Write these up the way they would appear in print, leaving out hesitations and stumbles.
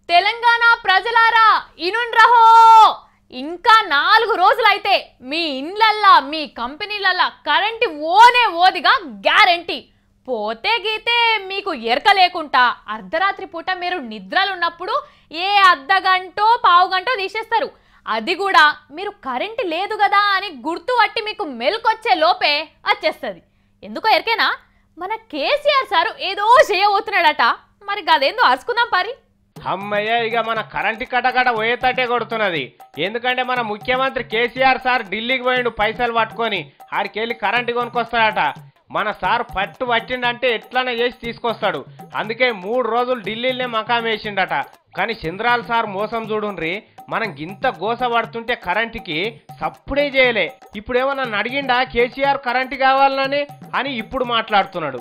తెలంగాణ ప్రజలారా ఇనుండ్రహో ఇంకా 4 రోజులైతే మీ ఇండ్లల్లా మీ కంపెనీలల్లా కరెంటు ఓదిగా గ్యారెంటీ పోతే గీతే మీకు ఎరక లేకుండా అర్ధరాత్రి పూట మీరు నిద్రలున్నప్పుడు ఏ అర్ధగంటో పావుగంటో తీసేస్తారు. అది కూడా మీరు కరెంటు లేదు కదా అని గుర్తుపట్టి మీకు మెల్కొచ్చే లోపే వచ్చేస్తుంది. ఎందుకో ఎరకేనా మన కేసీఆర్ సారు ఏదో చేయబోతున్నాడట. మరి గదేందో అరుచుకుందాం పరి. అమ్మయ్య ఇక మన కరెంటు కటకట పోయేతట్టే కొడుతున్నది. ఎందుకంటే మన ముఖ్యమంత్రి కేసీఆర్ సార్ ఢిల్లీకి పోయిండు పైసలు పట్టుకొని ఆడికెళ్ళి కరెంటు కొనుక్కొస్తాడట. మన సార్ పట్టు పట్టిండంటే ఎట్లనే చేసి తీసుకొస్తాడు. అందుకే 3 రోజులు ఢిల్లీలోనే మకాం వేసిండట. కానీ చంద్రాల సార్ మోసం చూడుండ్రి, మనం గింత గోస పడుతుంటే కరెంటుకి సప్పుడే చేయలే. ఇప్పుడేమో నన్ను అడిగిండా కేసీఆర్ కరెంటు కావాలని అని ఇప్పుడు మాట్లాడుతున్నాడు.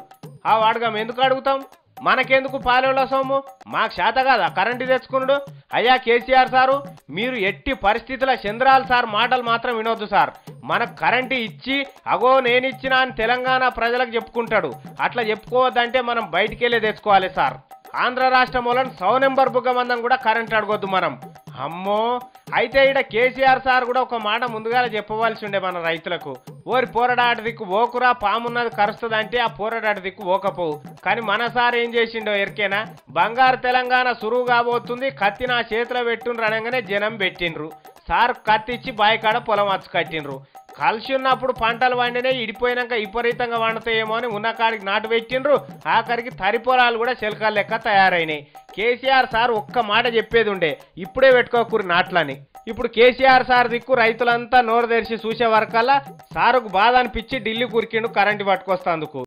ఆ వాడుగా ఎందుకు అడుగుతాం, మనకెందుకు పాలెంలో సొమ్ము, మాకు చేత కదా కరెంటు తెచ్చుకున్నాడు. అయ్యా కేసీఆర్ సారు, మీరు ఎట్టి పరిస్థితుల చంద్రాల సార్ మాటలు మాత్రం వినొద్దు సార్. మనకు కరెంటు ఇచ్చి అగో నేను ఇచ్చినా అని తెలంగాణ ప్రజలకు చెప్పుకుంటాడు. అట్లా చెప్పుకోవద్దంటే మనం బయటికెళ్ళే తెచ్చుకోవాలి సార్. ఆంధ్ర రాష్ట్రం వలన 100 నెంబర్ బుగ్గ మందం కూడా కరెంట్ అడగొద్దు మనం. అమ్మో అయితే ఈడ కేసీఆర్ సార్ కూడా ఒక మాట ముందుగా చెప్పవలసి ఉండే మన రైతులకు. ఓరి పోరడాటి దిక్కు ఓకురా పామున్నది కరుస్తుంది అంటే ఆ పోరడాటి దిక్కు ఓకపోవు. కానీ మన సార్ ఏం చేసిండో ఎరికేనా, బంగారు తెలంగాణ సురువు కాబోతుంది కత్తి నా చేతిలో పెట్టుండ్రు అనగానే జనం పెట్టిండ్రు. సార్ కత్తిచ్చి బాయికాడ పొలం వచ్చి కట్టిండ్రు. కలిసి ఉన్నప్పుడు పంటలు వండినే ఇడిపోయినాక విపరీతంగా వండుతాయేమో అని ఉన్న కాడికి నాటు పెట్టిండ్రు. ఆఖరికి తరి పొలాలు కూడా చిలకల లెక్క తయారైనాయి. కేసీఆర్ సార్ ఒక్క మాట చెప్పేది ఉండే, ఇప్పుడే పెట్టుకోకూరి నాట్లని. ఇప్పుడు కేసీఆర్ సార్ దిక్కు రైతులంతా నోరు తెరిచి చూసే వరకల్లా సారుకు బాధ అనిపించి ఢిల్లీ కురికిండు కరెంటు పట్టుకొస్తందుకు.